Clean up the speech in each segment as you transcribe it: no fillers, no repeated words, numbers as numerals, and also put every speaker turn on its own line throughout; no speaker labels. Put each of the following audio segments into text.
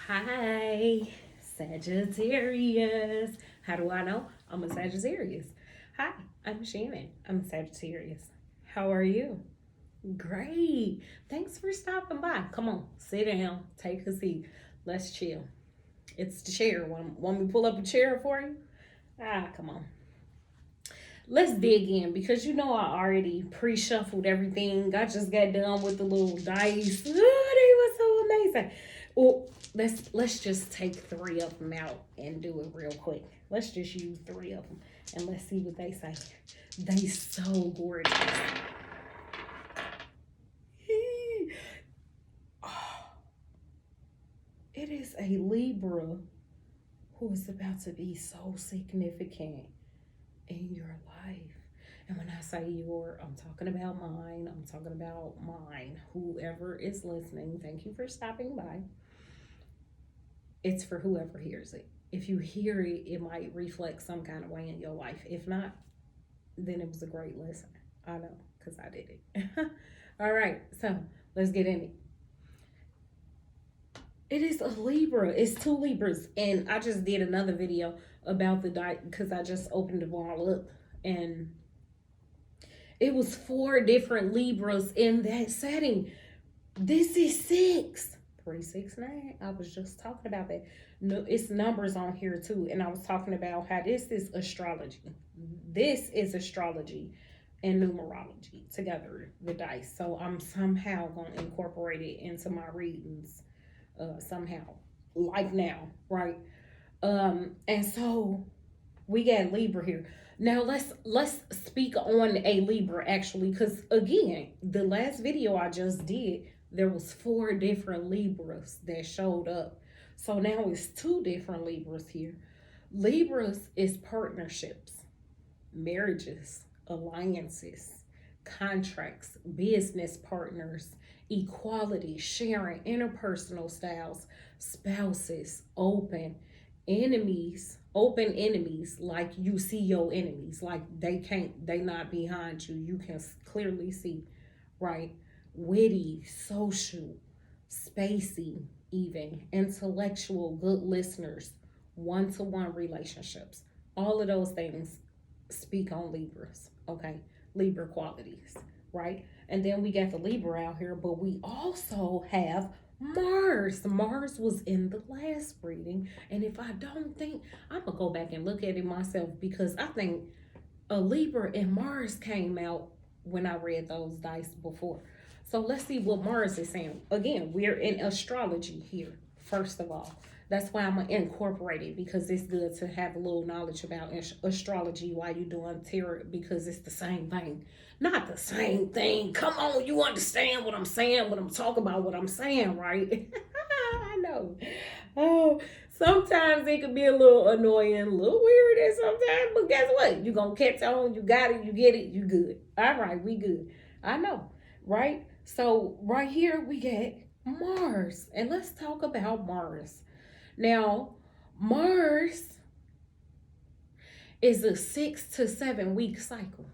Hi, Sagittarius. How do I know? I'm a Sagittarius. Hi, I'm Shannon. I'm a Sagittarius. How are you? Great. Thanks for stopping by. Come on, sit down, take a seat. Let's chill. It's the chair. Want me to pull up a chair for you? Come on. Let's dig in because you know I already pre-shuffled everything. I just got done with the little dice. Oh, they were so amazing. Well, let's just take three of them out and do it real quick. Let's just use three of them and let's see what they say. They so gorgeous. It is a Libra who is about to be so significant in your life. And when I say your, I'm talking about mine. I'm talking about mine. Whoever is listening, thank you for stopping by. It's for whoever hears it. If you hear it, it might reflect some kind of way in your life. If not, then it was a great lesson. I know, because I did it. All right, so let's get in it. It is a Libra. It's two Libras. And I just did another video about the die because I just opened them all up. And it was four different Libras in that setting. This is 6. 369. I was just talking about that. No, it's numbers on here too. And I was talking about how this is astrology. This is astrology and numerology together, the dice. So I'm somehow going to incorporate it into my readings. Somehow, like now, right? And so we got Libra here. Now let's speak on a Libra actually, because again, the last video I just did, there was 4 different Libras that showed up. So now it's 2 different Libras here. Libras is partnerships, marriages, alliances, contracts, business partners, equality, sharing, interpersonal styles, spouses, open enemies, like you see your enemies, like they not behind you. You can clearly see, right? Witty, social, spacey, even intellectual, good listeners, one-to-one relationships. All of those things speak on Libras, okay? Libra qualities, right? And then we got the Libra out here, but we also have Mars. Mars was in the last reading. And if I don't think, I'm going to go back and look at it myself because I think a Libra and Mars came out when I read those dice before. So let's see what Mars is saying. Again, we're in astrology here, first of all. That's why I'm going to incorporate it because it's good to have a little knowledge about astrology while you're doing tarot because it's the same thing. Not the same thing. Come on, you understand what I'm saying, what I'm talking about, what I'm saying, right? I know. Oh, sometimes it can be a little annoying, a little weird and sometimes, but guess what? You're going to catch on, you got it, you get it, you good. All right, we good. I know, right? So right here we get Mars. And let's talk about Mars. Now, Mars is a 6 to 7 week cycle.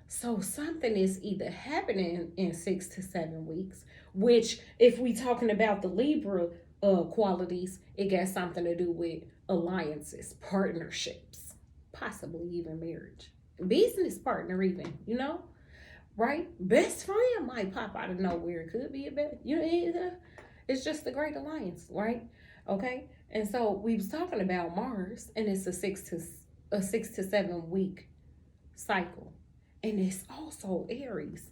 So something is either happening in 6 to 7 weeks, which if we talking about the Libra qualities, it got something to do with alliances, partnerships, possibly even marriage, business partner even, right? Best friend might pop out of nowhere. It could be a bit, it's just a great alliance, right? Okay. And so we was talking about Mars, and it's a 6 to 7 week cycle. And it's also Aries.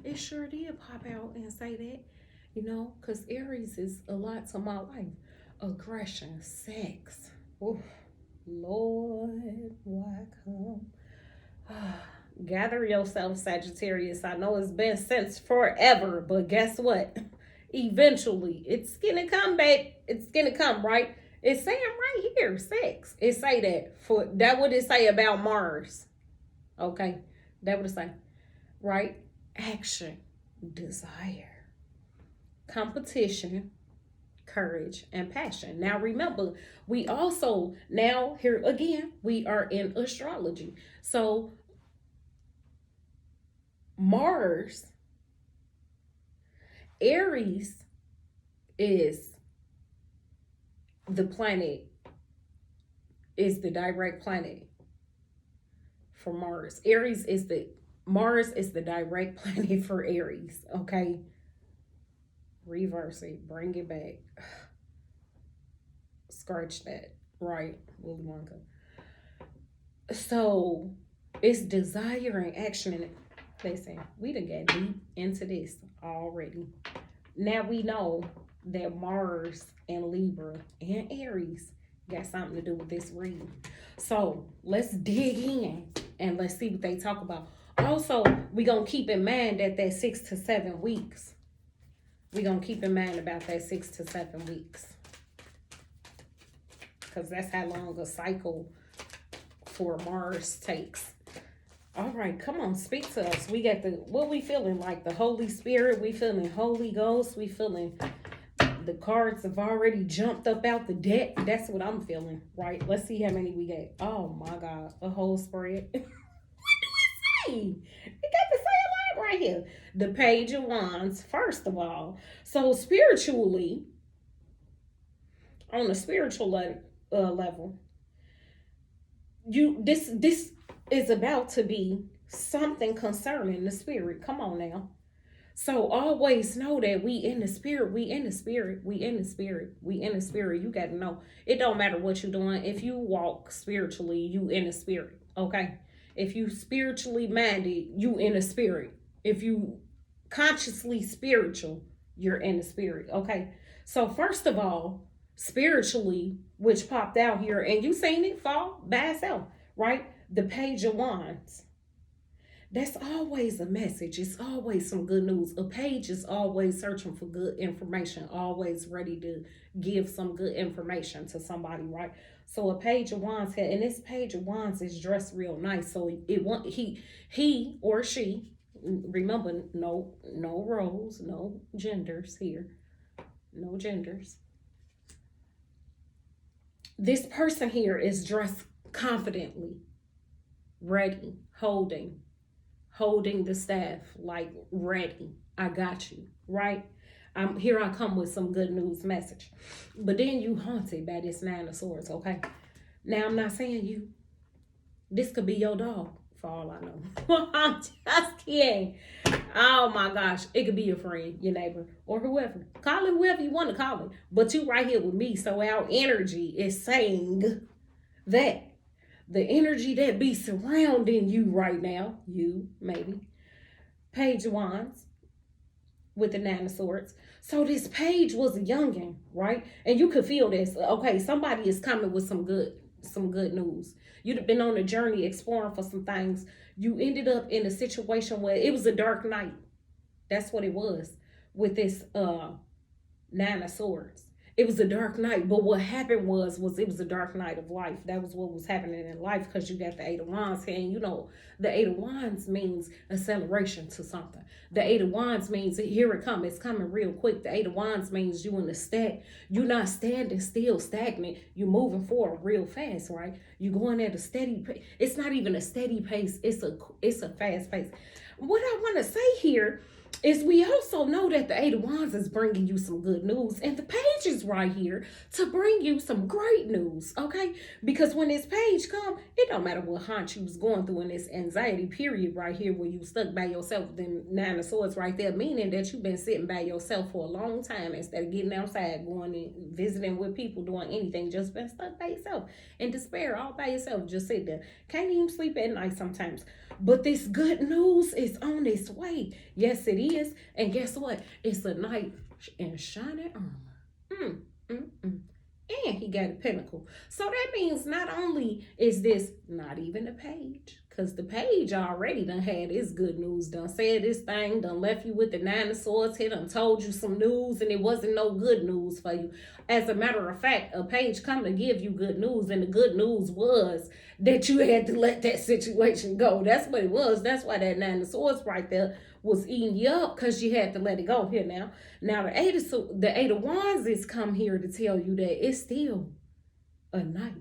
It sure did pop out and say that, because Aries is a lot to my life. Aggression, sex. Oof. Lord, why come? Gather yourself, Sagittarius. I know it's been since forever, but guess what? Eventually, it's gonna come, babe. It's gonna come, right? It's saying right here, sex. It say that what it say about Mars. Okay, that what it say, right? Action, desire, competition, courage, and passion. Now remember, we also now here again we are in astrology. So Mars, Aries is the planet, is the direct planet for Mars. Mars is the direct planet for Aries, okay? Reverse it, bring it back. Scratch that, right, Willy Wonka. So it's desire and action in it. Listen, we done got deep into this already. Now we know that Mars and Libra and Aries got something to do with this reading. So let's dig in and let's see what they talk about. Also, we're going to keep in mind that 6 to 7 weeks. We're going to keep in mind about that 6 to 7 weeks. Because that's how long a cycle for Mars takes. All right, come on, speak to us. We got what we feeling like? The Holy Spirit. We feeling Holy Ghost. We feeling the cards have already jumped up out the deck. That's what I'm feeling, right? Let's see how many we get. Oh my God, a whole spread. What do we say? We got to say a lot right here. The Page of Wands, first of all. So spiritually, on a spiritual level, this is about to be something concerning the spirit. Come on now. So always know that we in the spirit, we in the spirit, we in the spirit, we in the spirit. You got to know. It don't matter what you're doing. If you walk spiritually, you in the spirit, okay? If you spiritually minded, you in the spirit. If you consciously spiritual, you're in the spirit, okay? So first of all, spiritually, which popped out here, and you seen it fall by itself, right? The Page of Wands. That's always a message. It's always some good news. A page is always searching for good information, always ready to give some good information to somebody, right? So a Page of Wands here, and this Page of Wands is dressed real nice. So he or she, remember, no roles, no genders here, no genders. This person here is dressed confidently, ready, holding the staff, like ready. I got you, right? Here I come with some good news message. But then you haunted by this 9 of Swords, okay? Now I'm not saying you. This could be your dog, for all I know. I'm just kidding. Oh my gosh. It could be your friend, your neighbor, or whoever. Call it whoever you want to call it. But you right here with me, so our energy is saying that. The energy that be surrounding you right now, you maybe, Page of Wands with the 9 of Swords. So this page was a youngin', right? And you could feel this. Okay, somebody is coming with some good news. You'd have been on a journey exploring for some things. You ended up in a situation where it was a dark night. That's what it was with this 9 of Swords. It was a dark night, but what happened was it was a dark night of life. That was what was happening in life, because you got the 8 of Wands here, and you know, the 8 of Wands means acceleration to something. The 8 of Wands means here it comes. It's coming real quick. The 8 of Wands means you in the stack. You're not standing still, stagnant. You're moving forward real fast, right? You're going at a steady pace. It's not even a steady pace. It's a fast pace. What I want to say here is we also know that the 8 of Wands is bringing you some good news, and the page is right here to bring you some great news, okay? Because when this page come, it don't matter what haunt you was going through in this anxiety period right here where you stuck by yourself, then 9 of Swords right there, meaning that you've been sitting by yourself for a long time instead of getting outside, going and visiting with people, doing anything, just been stuck by yourself in despair, all by yourself, just sit there. Can't even sleep at night sometimes. But this good news is on its way. Yes, it is. And guess what? It's a knight in shining armor. And he got a pinnacle. So that means not only is this not even a page, because the page already done had his good news, done said this thing, done left you with the 9 of Swords, he done told you some news, and it wasn't no good news for you. As a matter of fact, a page come to give you good news, and the good news was that you had to let that situation go. That's what it was. That's why that 9 of Swords right there was eating you up, because you had to let it go. Here now. Now the 8 of Wands is come here to tell you that it's still a night.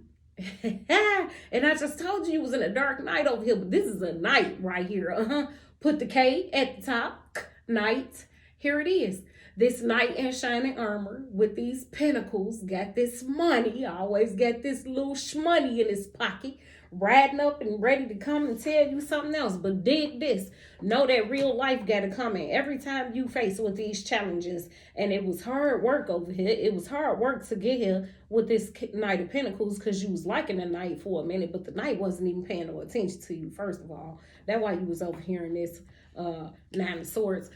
And I just told you it was in a dark night over here, but this is a night right here. Put the K at the top, night, Here it is. This knight in shining armor with these pentacles got this money. Always got this little shmoney in his pocket, riding up and ready to come and tell you something else. But dig this. Know that real life got to come in. Every time you face with these challenges, and it was hard work over here. It was hard work to get here with this Knight of Pentacles because you was liking the knight for a minute, but the knight wasn't even paying no attention to you, first of all. That's why you was over here in this Nine of Swords.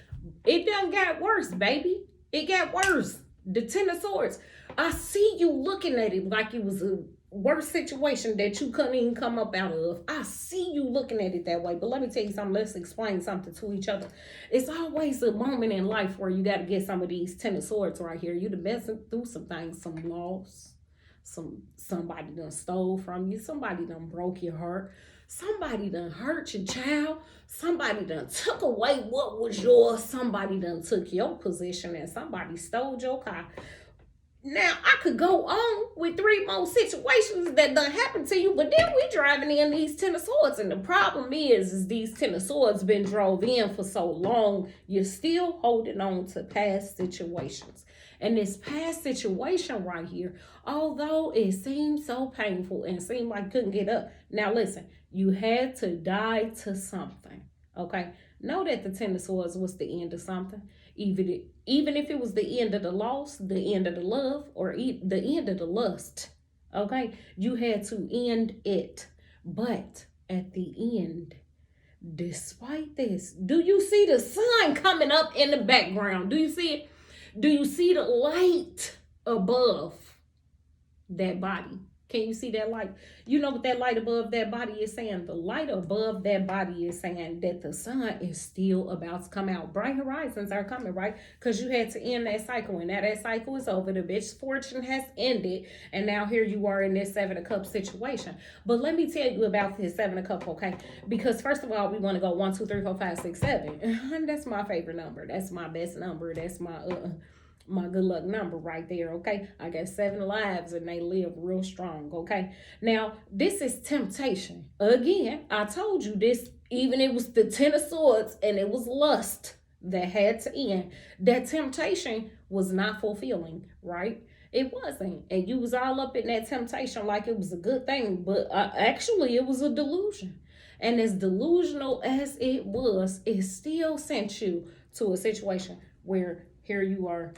It done got worse, baby. It got worse. The Ten of Swords. I see you looking at it like it was a worse situation that you couldn't even come up out of. I see you looking at it that way. But let me tell you something. Let's explain something to each other. It's always a moment in life where you got to get some of these Ten of Swords right here. You done been through some things, some loss. Somebody done stole from you. Somebody done broke your heart. Somebody done hurt your child. Somebody done took away what was yours. Somebody done took your position, and somebody stole your car. Now, I could go on with 3 more situations that done happened to you, but then we driving in these Ten of Swords. And the problem is these Ten of Swords been drove in for so long, you're still holding on to past situations. And this past situation right here, although it seemed so painful and seemed like you couldn't get up. Now, listen, you had to die to something, okay? Know that the Ten of Swords was the end of something. Even if it was the end of the loss, the end of the love, or the end of the lust, okay? You had to end it. But at the end, despite this, do you see the sun coming up in the background? Do you see it? Do you see the light above that body? Can you see that light? You know what that light above that body is saying? The light above that body is saying that the sun is still about to come out. Bright horizons are coming, right? Because you had to end that cycle. And now that cycle is over. The bitch fortune has ended. And now here you are in this Seven of Cups situation. But let me tell you about this Seven of Cups, okay? Because first of all, we want to go 1, 2, 3, 4, 5, 6, 7. That's my favorite number. That's my best number. That's my good luck number right there, okay? I got 7 lives and they live real strong, okay? Now, this is temptation. Again, I told you this, even it was the Ten of Swords and it was lust that had to end. That temptation was not fulfilling, right? It wasn't. And you was all up in that temptation like it was a good thing, but actually it was a delusion. And as delusional as it was, it still sent you to a situation where here you are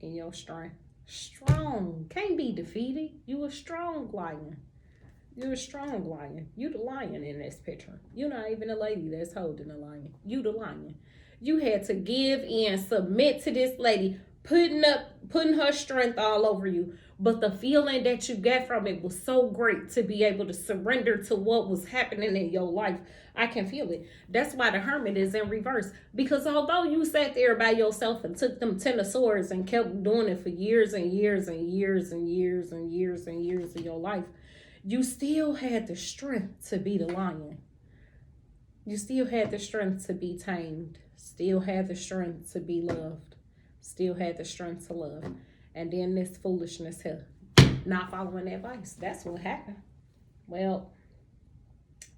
in your strength. Strong. Can't be defeated. You a strong lion. You're a strong lion. You the lion in this picture. You're not even a lady that's holding a lion. You the lion. You had to give in, submit to this lady, putting her strength all over you. But the feeling that you got from it was so great to be able to surrender to what was happening in your life. I can feel it. That's why the Hermit is in reverse. Because although you sat there by yourself and took them Ten of Swords and kept doing it for years and years and years and years and years and years of your life, you still had the strength to be the lion. You still had the strength to be tamed. Still had the strength to be loved. Still had the strength to love. And then this foolishness here, not following advice. That's what happened. Well,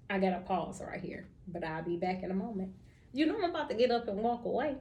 I got to pause right here, but I'll be back in a moment. You know I'm about to get up and walk away.